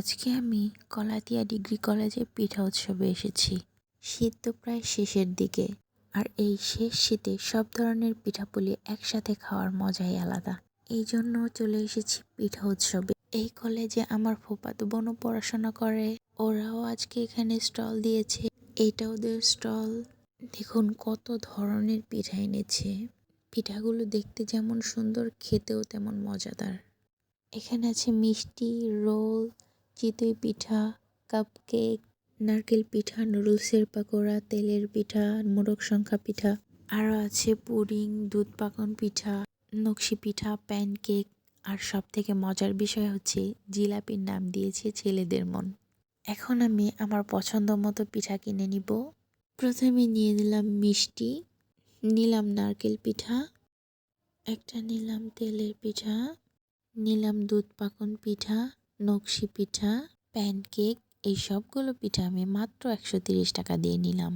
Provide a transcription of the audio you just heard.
আজকে আমি গলাতিয়া ডিগ্রি কলেজে পিঠা উৎসবে এসেছি। শীত তো প্রায় শেষের দিকে, আর এই শেষ শীতে সব ধরনের পিঠাপুলি একসাথে খাওয়ার মজাই আলাদা। এই জন্য চলে এসেছি পিঠা উৎসবে। এই কলেজে আমার ফুফাতো বোনও পড়াশোনা করে, ওরাও আজকে এখানে স্টল দিয়েছে। এটা ওদের স্টল। দেখুন কত ধরনের পিঠা এনেছে। পিঠাগুলো দেখতে যেমন সুন্দর, খেতেও তেমন মজাদার। এখানে আছে মিষ্টি, রোল, চিতই পিঠা, কাপকেক, নারকেল পিঠা, নুডলসের পাকোড়া, তেলের পিঠা, মোরগ শঙ্খা পিঠা। আরও আছে পুডিং, দুধ পাকন পিঠা, নকশি পিঠা, প্যানকেক। আর সব থেকে মজার বিষয় হচ্ছে জিলাপির নাম দিয়েছে ছেলেদের মন। এখন আমি আমার পছন্দ মতো পিঠা কিনে নিব। প্রথমে নিয়ে নিলাম মিষ্টি, নিলাম নারকেল পিঠা, একটা নিলাম তেলের পিঠা, নিলাম দুধ পাকন পিঠা, নকশি পিঠা, প্যানকেক। এই সবগুলো পিঠা আমি মাত্র 130 টাকা দিয়ে নিলাম।